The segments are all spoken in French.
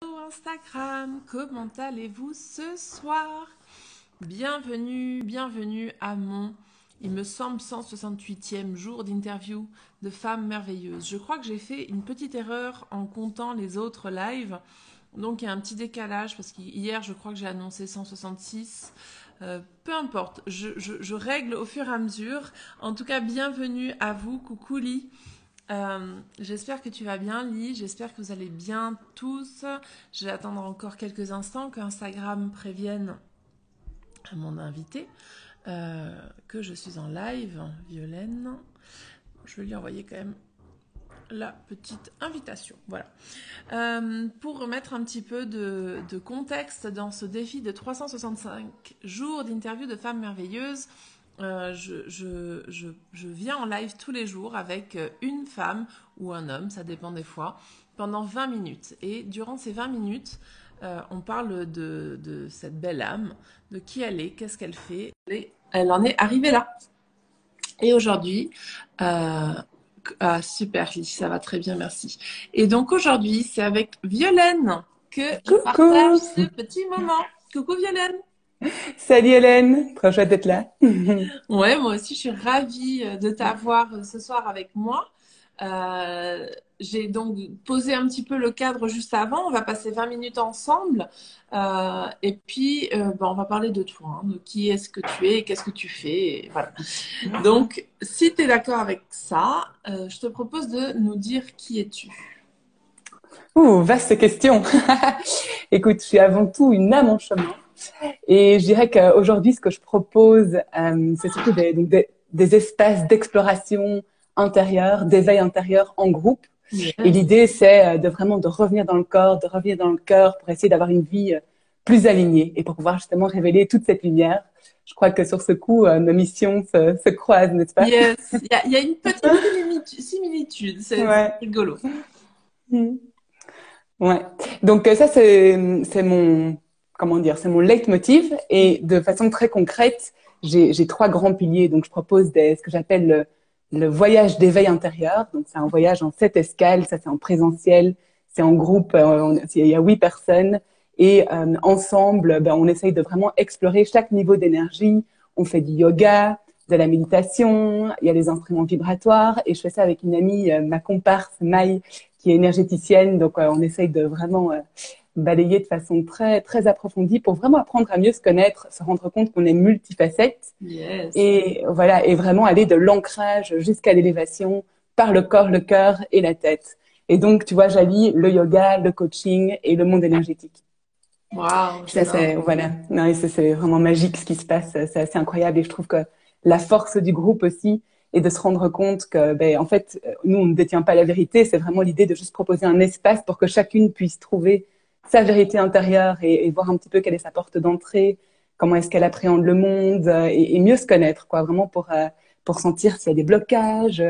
Instagram, comment allez-vous ce soir? Bienvenue à mon, il me semble, 168e jour d'interview de femmes merveilleuses. Je crois que j'ai fait une petite erreur en comptant les autres lives. Donc il y a un petit décalage parce qu'hier je crois que j'ai annoncé 166. Peu importe, je règle au fur et à mesure. En tout cas, bienvenue à vous, coucou Lee. J'espère que tu vas bien, Lee. J'espère que vous allez bien tous. Je vais attendre encore quelques instants que Instagram prévienne à mon invité que je suis en live. Violaine, je vais lui envoyer quand même la petite invitation. Voilà. Pour remettre un petit peu de contexte dans ce défi de 365 jours d'interview de femmes merveilleuses, je viens en live tous les jours avec une femme ou un homme, ça dépend des fois, pendant 20 minutes. Et durant ces 20 minutes, on parle de cette belle âme, de qui elle est, qu'est-ce qu'elle fait. Et elle en est arrivée là. Et aujourd'hui, super, ça va très bien, merci. Et donc aujourd'hui, c'est avec Violaine que je partage Coucou! ce petit moment. Coucou Violaine. Salut Hélène, trop chouette d'être là. Ouais, moi aussi, je suis ravie de t'avoir ce soir avec moi. Euh, j'ai donc posé un petit peu le cadre juste avant. On va passer 20 minutes ensemble. Et puis, on va parler de toi, hein, de qui est-ce que tu es et qu'est-ce que tu fais. Et voilà. Donc, si tu es d'accord avec ça, je te propose de nous dire qui es-tu. Ouh, vaste question. Écoute, je suis avant tout une âme en chemin et je dirais qu'aujourd'hui, ce que je propose, c'est surtout des espaces d'exploration intérieure, d'éveil intérieur en groupe. Et Yes. l'idée, c'est de vraiment de revenir dans le corps, de revenir dans le cœur pour essayer d'avoir une vie plus alignée et pour pouvoir justement révéler toute cette lumière. Je crois que sur ce coup, nos missions se croisent, n'est-ce pas? Yes. Il y a une petite similitude. C'est Ouais. rigolo. Ouais. Donc ça c'est mon comment dire, c'est mon leitmotiv et de façon très concrète, j'ai trois grands piliers. Donc je propose ce que j'appelle le voyage d'éveil intérieur. Donc c'est un voyage en 7 escales, ça c'est en présentiel, c'est en groupe, il y a 8 personnes et ensemble, on essaye de vraiment explorer chaque niveau d'énergie. On fait du yoga, de la méditation, il y a les instruments vibratoires et je fais ça avec une amie, ma comparse Maï qui est énergéticienne. Donc, on essaye de vraiment balayer de façon très, très approfondie pour vraiment apprendre à mieux se connaître, se rendre compte qu'on est multifacette Yes. et voilà, et vraiment aller de l'ancrage jusqu'à l'élévation par le corps, le cœur et la tête. Et donc, tu vois, j'allie le yoga, le coaching et le monde énergétique. Waouh, Ça, j'adore. c'est, voilà. Non, et c'est vraiment magique ce qui se passe. C'est assez incroyable. Et je trouve que la force du groupe aussi est de se rendre compte que, en fait, nous, on ne détient pas la vérité. C'est vraiment l'idée de juste proposer un espace pour que chacune puisse trouver sa vérité intérieure et voir un petit peu quelle est sa porte d'entrée, comment est-ce qu'elle appréhende le monde et mieux se connaître, quoi. Vraiment pour sentir s'il y a des blocages,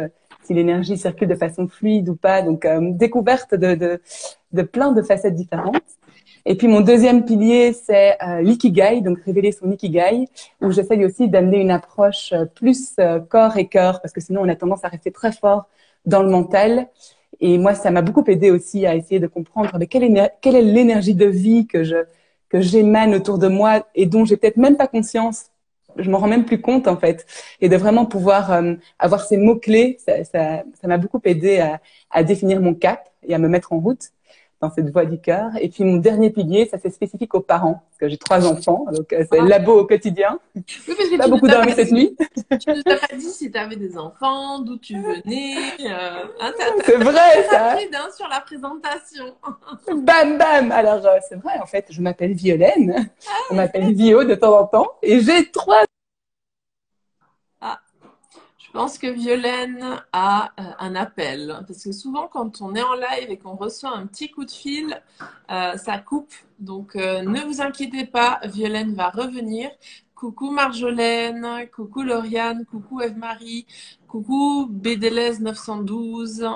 si l'énergie circule de façon fluide ou pas. Donc, découverte de plein de facettes différentes. Et puis mon deuxième pilier, c'est l'ikigai, donc révéler son ikigai, où j'essaye aussi d'amener une approche plus corps et cœur, parce que sinon on a tendance à rester très fort dans le mental. Et moi, ça m'a beaucoup aidé aussi à essayer de comprendre quelle est l'énergie de vie que j'émane autour de moi et dont j'ai peut-être même pas conscience. Je m'en rends même plus compte en fait, et de vraiment pouvoir avoir ces mots clés, ça m'a beaucoup aidé à définir mon cap et à me mettre en route dans cette voie du cœur. Et puis mon dernier pilier, ça c'est spécifique aux parents, parce que j'ai 3 enfants, donc c'est Ah. labo au quotidien. Oui, parce que Pas beaucoup dormi cette nuit. tu nous as pas dit si tu avais des enfants, d'où tu venais. Hein, C'est t'as été vrai ça. rapide hein, sur la présentation. Bam bam. Alors c'est vrai en fait, je m'appelle Violaine. On m'appelle Vio de temps en temps, et j'ai trois. Ah, je pense que Violaine a un appel. Parce que souvent, quand on est en live et qu'on reçoit un petit coup de fil, ça coupe. Donc, ne vous inquiétez pas, Violaine va revenir. Coucou Marjolaine, coucou Lauriane, coucou Eve-Marie, coucou BDLS 912.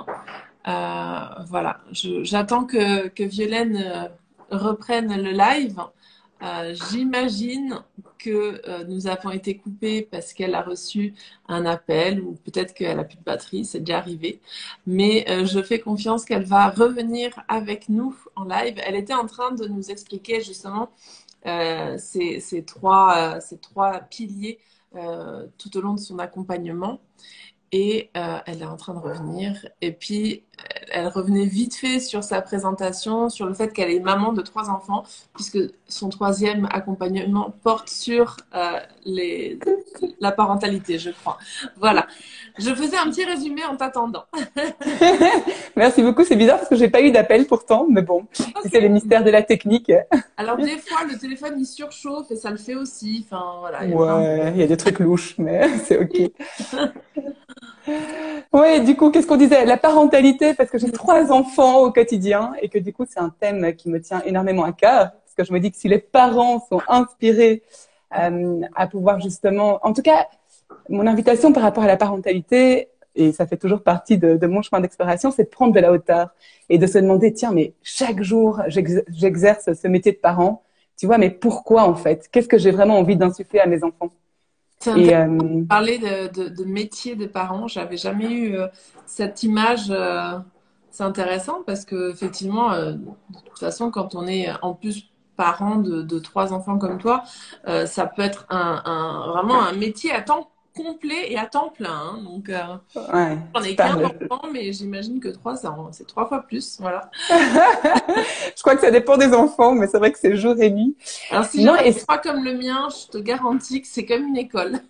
Voilà, j'attends que Violaine reprenne le live. J'imagine que nous avons été coupés parce qu'elle a reçu un appel ou peut-être qu'elle a plus de batterie, c'est déjà arrivé. Mais je fais confiance qu'elle va revenir avec nous en live. Elle était en train de nous expliquer justement ces trois piliers tout au long de son accompagnement. Et elle est en train de revenir. Et puis, elle revenait vite fait sur sa présentation, sur le fait qu'elle est maman de 3 enfants, puisque son troisième accompagnement porte sur la parentalité, je crois. Voilà. Je faisais un petit résumé en t'attendant. Merci beaucoup. C'est bizarre parce que j'ai pas eu d'appel pourtant, mais bon, si c'est les mystères de la technique. Alors, des fois, le téléphone, il surchauffe et ça le fait aussi. Enfin, voilà. Ouais, il y a des trucs louches, mais c'est ok. Ouais, du coup, qu'est-ce qu'on disait? La parentalité, parce que j'ai 3 enfants au quotidien et que du coup, c'est un thème qui me tient énormément à cœur. Parce que je me dis que si les parents sont inspirés à pouvoir justement, en tout cas, mon invitation par rapport à la parentalité, et ça fait toujours partie de mon chemin d'exploration, c'est de prendre de la hauteur et de se demander, tiens, mais chaque jour, j'exerce ce métier de parent. Tu vois, mais pourquoi en fait? Qu'est-ce que j'ai vraiment envie d'insuffler à mes enfants? C'est Et intéressant de parler de métier de parents. J'avais jamais eu cette image. C'est intéressant parce que effectivement, de toute façon, quand on est en plus parent de 3 enfants comme toi, ça peut être vraiment un métier à temps complet et à temps plein. Hein. Donc, ouais, j'en tu ai qu'un parles. enfant, mais j'imagine que 3, c'est 3 fois plus. Voilà. Je crois que ça dépend des enfants, mais c'est vrai que c'est jour et nuit. Alors, si Non, jamais et c'est pas comme le mien, je te garantis que c'est comme une école.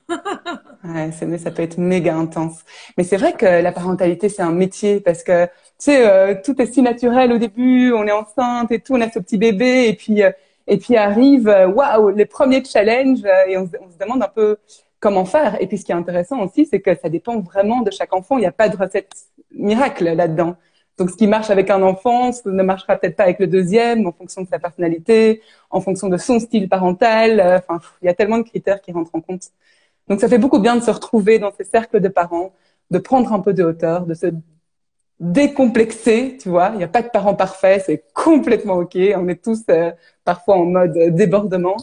ouais, ça peut être méga intense. Mais c'est vrai que la parentalité, c'est un métier parce que, tu sais, tout est si naturel au début, on est enceinte et tout, on a ce petit bébé et puis arrive, waouh, les premiers challenges et on se demande un peu comment faire. Et puis, ce qui est intéressant aussi, c'est que ça dépend vraiment de chaque enfant. Il n'y a pas de recette miracle là-dedans. Donc, ce qui marche avec un enfant, ça ne marchera peut-être pas avec le deuxième, en fonction de sa personnalité, en fonction de son style parental. Enfin, il y a tellement de critères qui rentrent en compte. Donc, ça fait beaucoup bien de se retrouver dans ces cercles de parents, de prendre un peu de hauteur, de se décomplexer, tu vois. Il n'y a pas de parents parfaits, c'est complètement OK. On est tous parfois en mode débordement.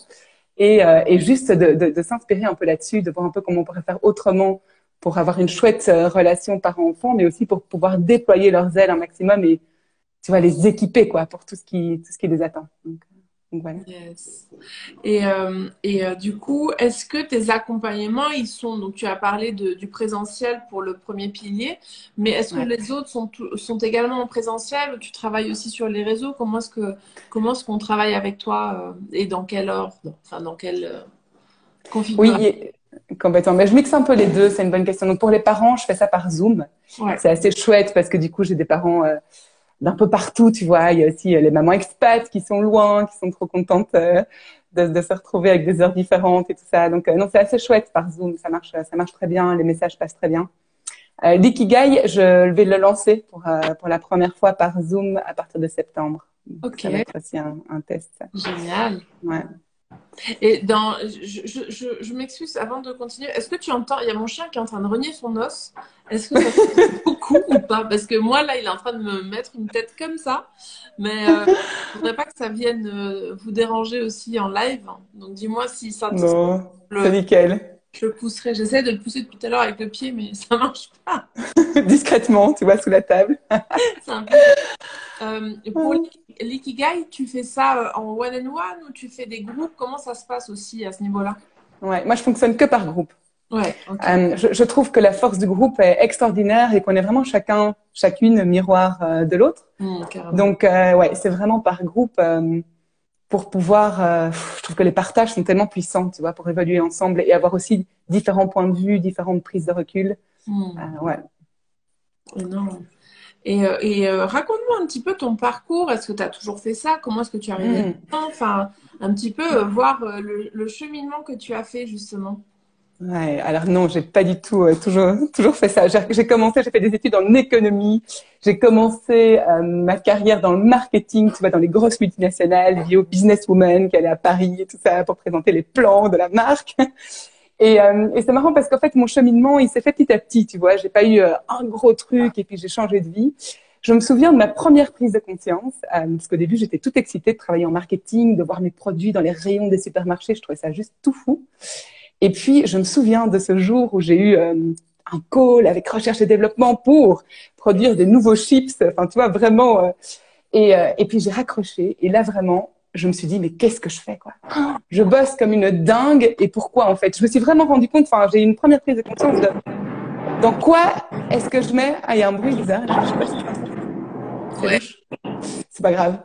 Et juste de s'inspirer un peu là-dessus, de voir un peu comment on pourrait faire autrement pour avoir une chouette relation parent-enfant, mais aussi pour pouvoir déployer leurs ailes un maximum et, tu vois, les équiper, quoi, pour tout ce qui les attend. Donc voilà. Yes. Du coup, est-ce que tes accompagnements, ils sont, donc tu as parlé du présentiel pour le premier pilier, mais est-ce que Ouais. les autres sont également en présentiel ou tu travailles aussi sur les réseaux? Comment est-ce qu'on travaille avec toi et dans quelle ordre, enfin dans quelle configuration? Oui, complètement. Mais je mixe un peu les deux, c'est une bonne question. Donc pour les parents, je fais ça par Zoom. Ouais. C'est assez chouette parce que du coup, j'ai des parents d'un peu partout, tu vois. Il y a aussi les mamans expats qui sont loin, qui sont trop contentes de se retrouver avec des heures différentes et tout ça. Donc non, c'est assez chouette par Zoom, ça marche très bien, les messages passent très bien. L'Ikigai, je vais le lancer pour la première fois par Zoom à partir de septembre. Ok, Ça va être aussi un test. génial. Ouais. Et je m'excuse avant de continuer. Est-ce que tu entends, il y a mon chien qui est en train de renier son os. Est-ce que ça fait beaucoup ou pas? Parce que moi, là, il est en train de me mettre une tête comme ça. Mais je ne voudrais pas que ça vienne vous déranger aussi en live. Donc dis-moi si ça te... Non, c'est Le, nickel. je le pousserai. J'essaie de le pousser depuis tout à l'heure avec le pied, mais ça marche pas. Discrètement, tu vois, sous la table. C'est un peu... pour l'ikigai, tu fais ça en one-on-one ou tu fais des groupes? Comment ça se passe aussi à ce niveau-là? Ouais, moi, je fonctionne que par groupe. Ouais, ok. Je trouve que la force du groupe est extraordinaire et qu'on est vraiment chacune miroir de l'autre. Carrément. Donc, ouais, c'est vraiment par groupe pour pouvoir. Je trouve que les partages sont tellement puissants, tu vois, pour évaluer ensemble et avoir aussi différents points de vue, différentes prises de recul. Ouais. Énorme. Raconte-moi un petit peu ton parcours. Est-ce que tu as toujours fait ça? Comment est-ce que tu es arrivé Mm. là-dedans? Enfin, un petit peu voir le cheminement que tu as fait justement. Ouais, alors non, j'ai pas du tout toujours fait ça. J'ai fait des études en économie. J'ai commencé ma carrière dans le marketing, tu vois, dans les grosses multinationales, liées aux businesswomen qui allaient à Paris et tout ça pour présenter les plans de la marque. Et c'est marrant parce qu'en fait, mon cheminement, il s'est fait petit à petit, tu vois. J'ai pas eu un gros truc et puis j'ai changé de vie. je me souviens de ma première prise de conscience, parce qu'au début, j'étais toute excitée de travailler en marketing, de voir mes produits dans les rayons des supermarchés. Je trouvais ça juste tout fou. Et puis, je me souviens de ce jour où j'ai eu un call avec recherche et développement pour produire des nouveaux chips. Enfin, tu vois, vraiment. Et puis, j'ai raccroché. Et là, vraiment, je me suis dit, mais qu'est-ce que je fais, quoi? Je bosse comme une dingue. Et pourquoi, en fait? Je me suis vraiment rendu compte, enfin, j'ai eu une première prise de conscience de dans quoi est-ce que je mets... Ah, il y a un bruit bizarre. Je sais pas si c'est Ouais. louche. C'est pas grave.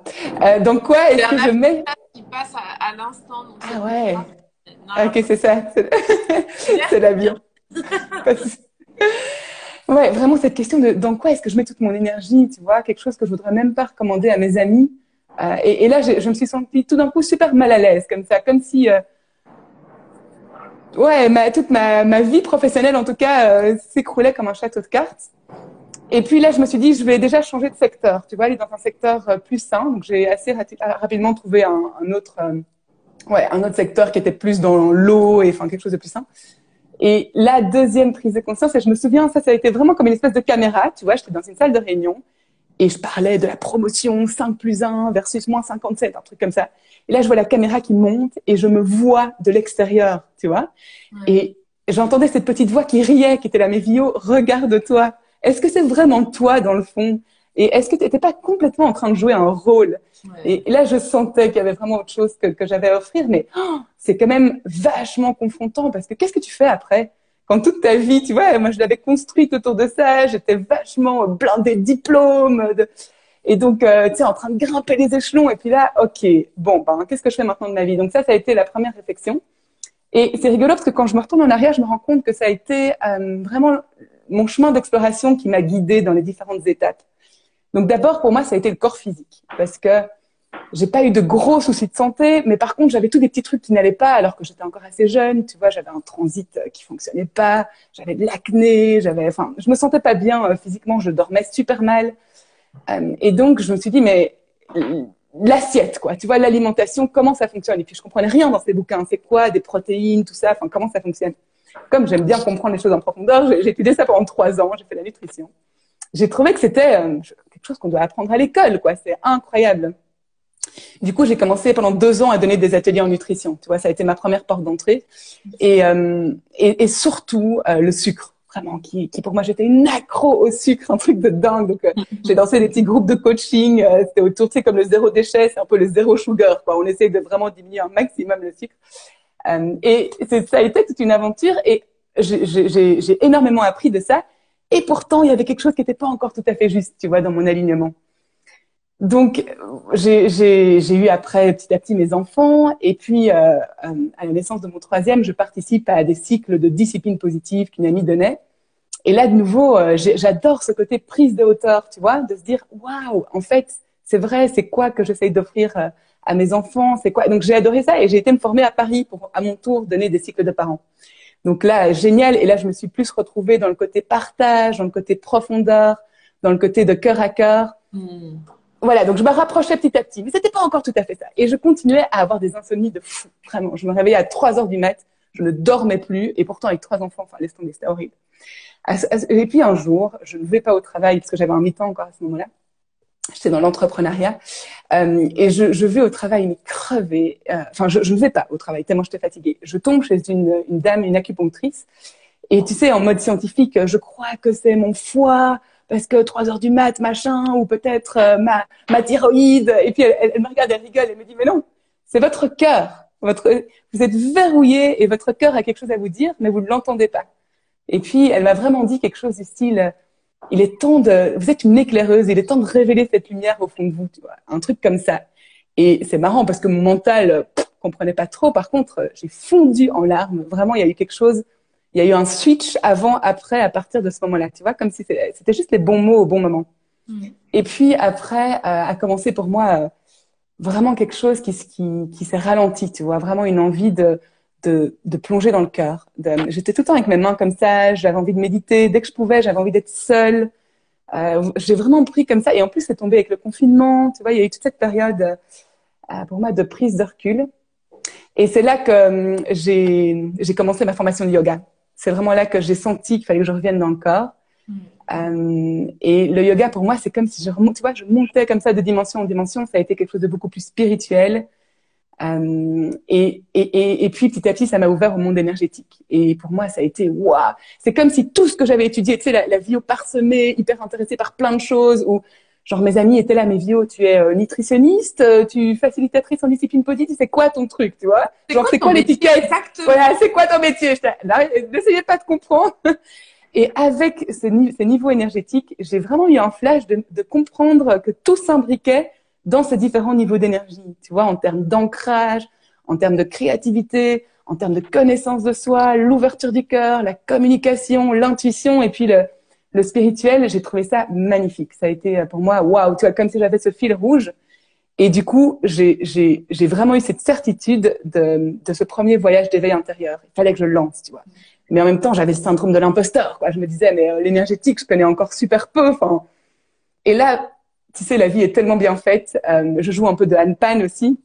Dans quoi est-ce que je mets... Qui passe à l'instant. Donc Ah ouais. non, Ok, c'est ça. C'est l'avion. Ouais, vraiment cette question de dans quoi est-ce que je mets toute mon énergie, tu vois, quelque chose que je voudrais même pas recommander à mes amis. Et là, je me suis sentie tout d'un coup super mal à l'aise, comme ça, comme si, ouais, toute ma vie professionnelle, en tout cas, s'écroulait comme un château de cartes. Et puis là, je me suis dit, je vais déjà changer de secteur, tu vois, aller dans un secteur plus sain. Donc, j'ai assez rapidement trouvé un autre secteur qui était plus dans l'eau et enfin quelque chose de plus sain. Et la deuxième prise de conscience, et je me souviens, ça a été vraiment comme une espèce de caméra, tu vois, j'étais dans une salle de réunion et je parlais de la promotion 5+1 versus -57, un truc comme ça. Et là, je vois la caméra qui monte et je me vois de l'extérieur, tu vois. Ouais. Et j'entendais cette petite voix qui riait, qui était là, mais Vio, regarde-toi. Est-ce que c'est vraiment toi dans le fond? Et est-ce que tu n'étais pas complètement en train de jouer un rôle? Ouais. Et là, je sentais qu'il y avait vraiment autre chose que j'avais à offrir, mais c'est quand même vachement confrontant parce que qu'est-ce que tu fais après? Quand toute ta vie, tu vois, moi je l'avais construite autour de ça, j'étais vachement blindée de diplômes, et donc tu sais, en train de grimper les échelons. Et puis là, ok, bon, ben qu'est-ce que je fais maintenant de ma vie? Donc ça a été la première réflexion. Et c'est rigolo parce que quand je me retourne en arrière, je me rends compte que ça a été vraiment mon chemin d'exploration qui m'a guidée dans les différentes étapes. Donc d'abord, pour moi, ça a été le corps physique parce que j'ai pas eu de gros soucis de santé, mais par contre, j'avais tous des petits trucs qui n'allaient pas alors que j'étais encore assez jeune. Tu vois, j'avais un transit qui fonctionnait pas, j'avais de l'acné, enfin, je me sentais pas bien physiquement, je dormais super mal. Et donc, je me suis dit, mais l'assiette, quoi. Tu vois, l'alimentation, comment ça fonctionne? Et puis, je comprenais rien dans ces bouquins. C'est quoi, des protéines, tout ça? Enfin, comment ça fonctionne? Comme j'aime bien comprendre les choses en profondeur, j'ai étudié ça pendant 3 ans. J'ai fait la nutrition. J'ai trouvé que c'était quelque chose qu'on doit apprendre à l'école, quoi. C'est incroyable. Du coup, j'ai commencé pendant 2 ans à donner des ateliers en nutrition. Tu vois, ça a été ma première porte d'entrée. Et surtout, le sucre, vraiment, qui pour moi, j'étais une accro au sucre, un truc de dingue. Donc, j'ai dansé des petits groupes de coaching. C'était autour, tu sais, comme le zéro déchet, c'est un peu le zéro sugar, quoi. On essaie de vraiment diminuer un maximum le sucre. Et ça a été toute une aventure. Et j'ai énormément appris de ça. Et pourtant, il y avait quelque chose qui n'était pas encore tout à fait juste, tu vois, dans mon alignement. Donc, j'ai eu après petit à petit mes enfants, et puis à la naissance de mon troisième, je participe à des cycles de discipline positive qu'une amie donnait. Et là, de nouveau, j'adore ce côté prise de hauteur, tu vois, de se dire waouh, en fait, c'est vrai, c'est quoi que j'essaye d'offrir à mes enfants, c'est quoi. Donc j'ai adoré ça et j'ai été me former à Paris pour à mon tour donner des cycles de parents. Donc là, génial. Et là, je me suis plus retrouvée dans le côté partage, dans le côté profondeur, dans le côté de cœur à cœur. Voilà, donc je me rapprochais petit à petit, mais c'était pas encore tout à fait ça. Et je continuais à avoir des insomnies de fou, vraiment. Je me réveillais à 3 heures du mat, je ne dormais plus, et pourtant avec 3 enfants, enfin laisse tomber, c'était horrible. Et puis un jour, je ne vais pas au travail parce que j'avais un mi-temps encore à ce moment-là. J'étais dans l'entrepreneuriat et je vais au travail mais crevée. Enfin, je ne vais pas au travail tellement j'étais fatiguée. Je tombe chez une dame, une acupunctrice, et tu sais, en mode scientifique, je crois que c'est mon foie. Parce que 3 heures du mat, machin, ou peut-être ma thyroïde. Et puis elle me regarde, elle rigole, elle me dit mais non, c'est votre cœur. Vous êtes verrouillé et votre cœur a quelque chose à vous dire, mais vous ne l'entendez pas. Et puis elle m'a vraiment dit quelque chose du style il est temps vous êtes une éclaireuse, il est temps de révéler cette lumière au fond de vous, tu vois, un truc comme ça. Et c'est marrant parce que mon mental comprenait pas trop. Par contre, j'ai fondu en larmes. Vraiment, il y a eu quelque chose. Il y a eu un switch avant, après, à partir de ce moment-là. Tu vois, comme si c'était juste les bons mots au bon moment. Et puis après, a commencé pour moi vraiment quelque chose qui s'est ralenti. Tu vois, vraiment une envie de plonger dans le cœur. J'étais tout le temps avec mes mains comme ça. J'avais envie de méditer. Dès que je pouvais, j'avais envie d'être seule. J'ai vraiment pris comme ça. Et en plus, c'est tombé avec le confinement. Tu vois, il y a eu toute cette période pour moi de prise de recul. Et c'est là que j'ai commencé ma formation de yoga. C'est vraiment là que j'ai senti qu'il fallait que je revienne dans le corps. Et le yoga, pour moi, c'est comme si je remonte, tu vois, je montais comme ça de dimension en dimension. Ça a été quelque chose de beaucoup plus spirituel. Et puis, petit à petit, ça m'a ouvert au monde énergétique. Et pour moi, ça a été, waouh! C'est comme si tout ce que j'avais étudié, tu sais, la Vio parsemée, hyper intéressée par plein de choses, où, genre, mes amis étaient là, mais Vio, tu es nutritionniste, tu es facilitatrice en discipline positive, c'est quoi ton truc, tu vois? Genre, c'est quoi l'étiquette? Voilà, c'est quoi ton métier? N'essayez pas de comprendre. Et avec ces niveaux énergétiques, j'ai vraiment eu un flash de comprendre que tout s'imbriquait dans ces différents niveaux d'énergie, tu vois, en termes d'ancrage, en termes de créativité, en termes de connaissance de soi, l'ouverture du cœur, la communication, l'intuition et puis le spirituel. J'ai trouvé ça magnifique. Ça a été pour moi, waouh, tu vois, comme si j'avais ce fil rouge. Et du coup, j'ai vraiment eu cette certitude de ce premier voyage d'éveil intérieur. Il fallait que je le lance, tu vois. Mais en même temps, j'avais le syndrome de l'imposteur, quoi. Je me disais, mais l'énergétique, je connais encore super peu. Enfin, et là, tu sais, la vie est tellement bien faite. Je joue un peu de handpan aussi.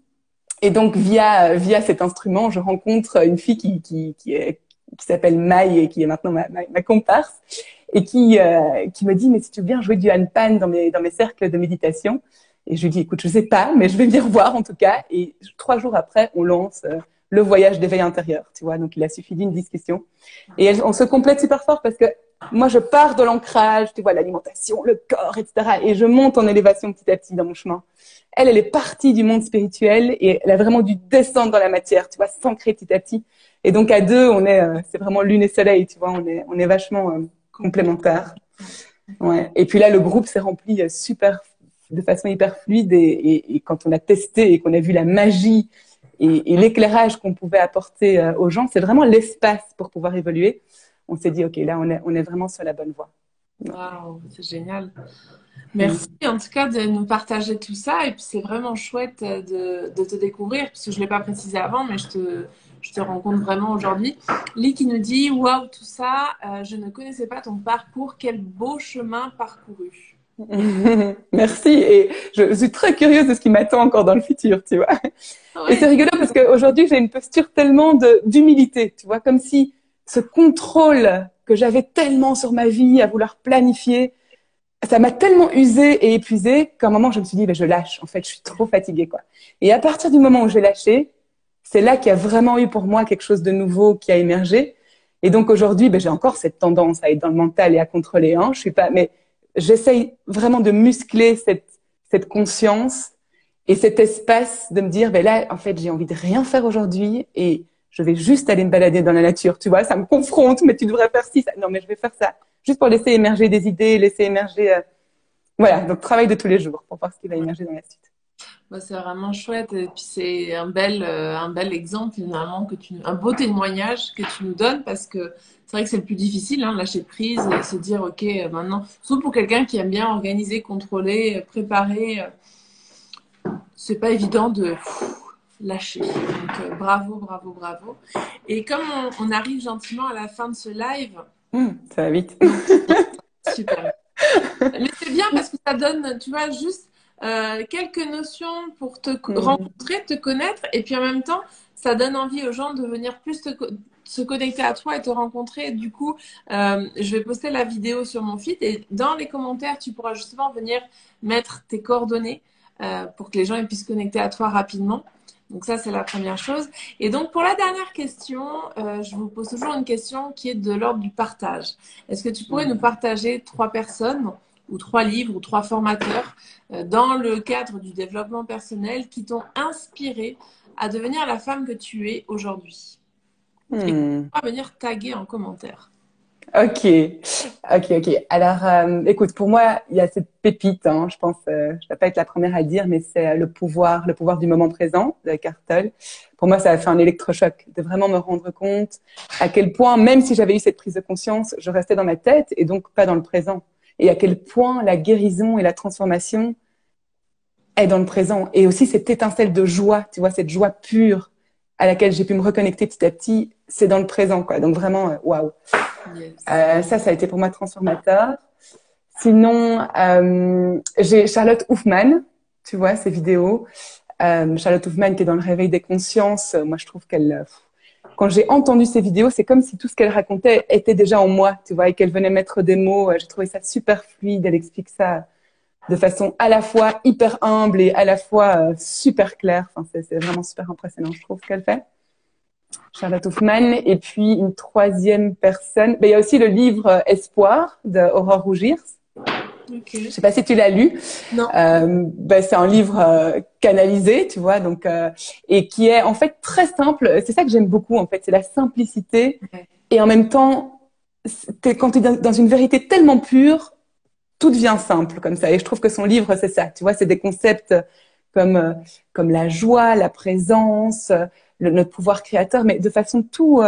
Et donc, via cet instrument, je rencontre une fille qui s'appelle Maï et qui est maintenant ma comparse et qui me dit, mais si tu veux bien jouer du handpan dans mes cercles de méditation. Et je lui dis, écoute, je sais pas, mais je vais venir voir en tout cas. Et 3 jours après, on lance le voyage d'éveil intérieur, tu vois. Donc, il a suffi d'une discussion. Et on se complète super fort parce que moi, je pars de l'ancrage, tu vois, l'alimentation, le corps, etc. Et je monte en élévation petit à petit dans mon chemin. Elle est partie du monde spirituel et elle a vraiment dû descendre dans la matière, tu vois, s'ancrer petit à petit. Et donc, à deux, c'est vraiment lune et soleil, tu vois, on est vachement complémentaires. Ouais. Et puis là, le groupe s'est rempli de façon hyper fluide et quand on a testé et qu'on a vu la magie et l'éclairage qu'on pouvait apporter aux gens, c'est vraiment l'espace pour pouvoir évoluer. On s'est dit, OK, là, on est vraiment sur la bonne voie. Waouh, c'est génial. Merci en tout cas de nous partager tout ça. Et puis c'est vraiment chouette de te découvrir, parce que je ne l'ai pas précisé avant, mais je te rencontre vraiment aujourd'hui. Lee qui nous dit, waouh, tout ça, je ne connaissais pas ton parcours, quel beau chemin parcouru. Merci. Et je suis très curieuse de ce qui m'attend encore dans le futur, tu vois. Ouais. Et c'est rigolo parce qu'aujourd'hui, j'ai une posture tellement d'humilité, tu vois, comme si ce contrôle que j'avais tellement sur ma vie à vouloir planifier, ça m'a tellement usée et épuisée qu'à un moment, je me suis dit, ben, je lâche. En fait, je suis trop fatiguée, quoi. Et à partir du moment où j'ai lâché, c'est là qu'il y a vraiment eu pour moi quelque chose de nouveau qui a émergé. Et donc aujourd'hui, ben, j'ai encore cette tendance à être dans le mental et à contrôler. Hein. Je suis pas, mais j'essaye vraiment de muscler cette conscience et cet espace de me dire, ben là, en fait, j'ai envie de rien faire aujourd'hui et je vais juste aller me balader dans la nature. Tu vois, ça me confronte, mais tu devrais faire ci, ça. Non, mais je vais faire ça. Juste pour laisser émerger des idées, laisser émerger, voilà. Donc, travail de tous les jours pour voir ce qui va émerger dans la suite. Bah, c'est vraiment chouette. Et puis c'est un bel exemple finalement un beau témoignage que tu nous donnes parce que c'est vrai que c'est le plus difficile, hein, lâcher prise et se dire ok maintenant, surtout pour quelqu'un qui aime bien organiser, contrôler, préparer, c'est pas évident de lâcher. Donc bravo, bravo, bravo. Et comme on arrive gentiment à la fin de ce live, Ça va vite. super. Mais c'est bien parce que ça donne, tu vois, juste quelques notions pour te rencontrer, te connaître, et puis en même temps, ça donne envie aux gens de venir plus se connecter à toi et te rencontrer. Et du coup, je vais poster la vidéo sur mon feed et dans les commentaires, tu pourras justement venir mettre tes coordonnées pour que les gens puissent se connecter à toi rapidement. Donc ça, c'est la première chose. Et donc, pour la dernière question, je vous pose toujours une question qui est de l'ordre du partage. Est-ce que tu pourrais nous partager 3 personnes ou 3 livres ou 3 formateurs dans le cadre du développement personnel qui t'ont inspiré à devenir la femme que tu es aujourd'hui? Et tu pourras venir taguer en commentaire. Ok. Alors, écoute, pour moi, il y a cette pépite, hein, je pense, je vais pas être la première à le dire, mais c'est le pouvoir du moment présent de Eckhart Tolle. Pour moi, ça a fait un électrochoc de vraiment me rendre compte à quel point, même si j'avais eu cette prise de conscience, je restais dans ma tête et donc pas dans le présent. Et à quel point la guérison et la transformation est dans le présent. Et aussi cette étincelle de joie, tu vois, cette joie pure à laquelle j'ai pu me reconnecter petit à petit, c'est dans le présent, quoi. Donc vraiment, waouh. Yes. Ça a été pour moi transformateur. Sinon, j'ai Charlotte Hoofman, tu vois, ses vidéos. Charlotte Hoofman qui est dans le réveil des consciences. Moi, je trouve qu'elle quand j'ai entendu ces vidéos, c'est comme si tout ce qu'elle racontait était déjà en moi, tu vois, et qu'elle venait mettre des mots. J'ai trouvé ça super fluide. Elle explique ça de façon à la fois hyper humble et à la fois super claire. Enfin, c'est vraiment super impressionnant, je trouve, ce qu'elle fait. Charlotte Hoffman. Et puis, une troisième personne. Ben, il y a aussi le livre Espoir de Aurore Rougirs. Okay. Je sais pas si tu l'as lu. Non. Ben, c'est un livre canalisé, tu vois, donc et qui est en fait très simple. C'est ça que j'aime beaucoup, en fait, c'est la simplicité. Ouais. Et en même temps, quand tu es dans une vérité tellement pure, tout devient simple comme ça. Et je trouve que son livre, c'est ça. Tu vois, c'est des concepts comme la joie, la présence, notre pouvoir créateur, mais de façon tout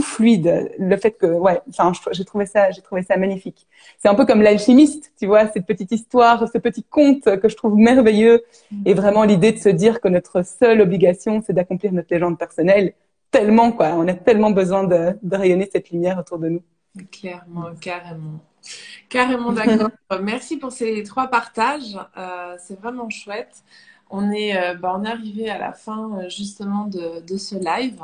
fluide. Le fait que, ouais, enfin, j'ai trouvé ça magnifique. C'est un peu comme l'alchimiste, tu vois, cette petite histoire, ce petit conte que je trouve merveilleux. Et vraiment l'idée de se dire que notre seule obligation, c'est d'accomplir notre légende personnelle. Tellement, quoi. On a tellement besoin de rayonner cette lumière autour de nous. Carrément, carrément. Carrément d'accord. Merci pour ces 3 partages. C'est vraiment chouette. On est arrivé à la fin justement de ce live.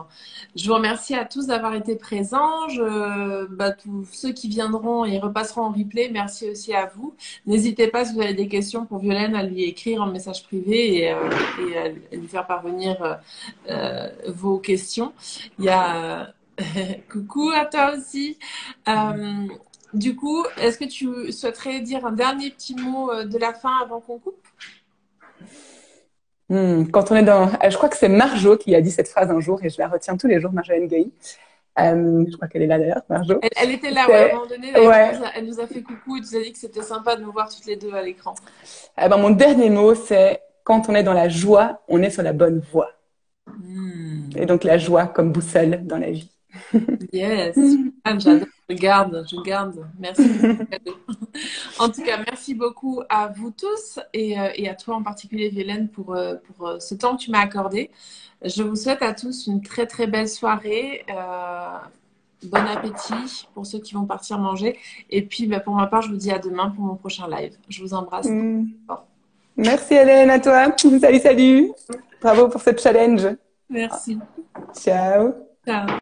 Je vous remercie à tous d'avoir été présents. Tous ceux qui viendront et repasseront en replay, merci aussi à vous. N'hésitez pas si vous avez des questions pour Violaine à lui écrire en message privé et à lui faire parvenir vos questions. Il y a coucou à toi aussi. Du coup, est-ce que tu souhaiterais dire un dernier petit mot de la fin avant qu'on coupe? Quand on est dans, je crois que c'est Marjo qui a dit cette phrase un jour et je la retiens tous les jours, Marjo Ngaï. Je crois qu'elle est là d'ailleurs, Marjo. Elle était là, ouais, à un moment donné, elle nous a fait coucou et nous a dit que c'était sympa de nous voir toutes les deux à l'écran. Mon dernier mot, c'est quand on est dans la joie, on est sur la bonne voie. Et donc la joie comme boussole dans la vie. Yes, j'adore, je garde. Merci. En tout cas, merci beaucoup à vous tous et à toi en particulier, Violaine, pour ce temps que tu m'as accordé. Je vous souhaite à tous une très très belle soirée. Bon appétit pour ceux qui vont partir manger. Et puis, pour ma part, je vous dis à demain pour mon prochain live. Je vous embrasse. Merci Hélène, à toi. Salut. Bravo pour ce challenge. Merci. Ciao. Ciao.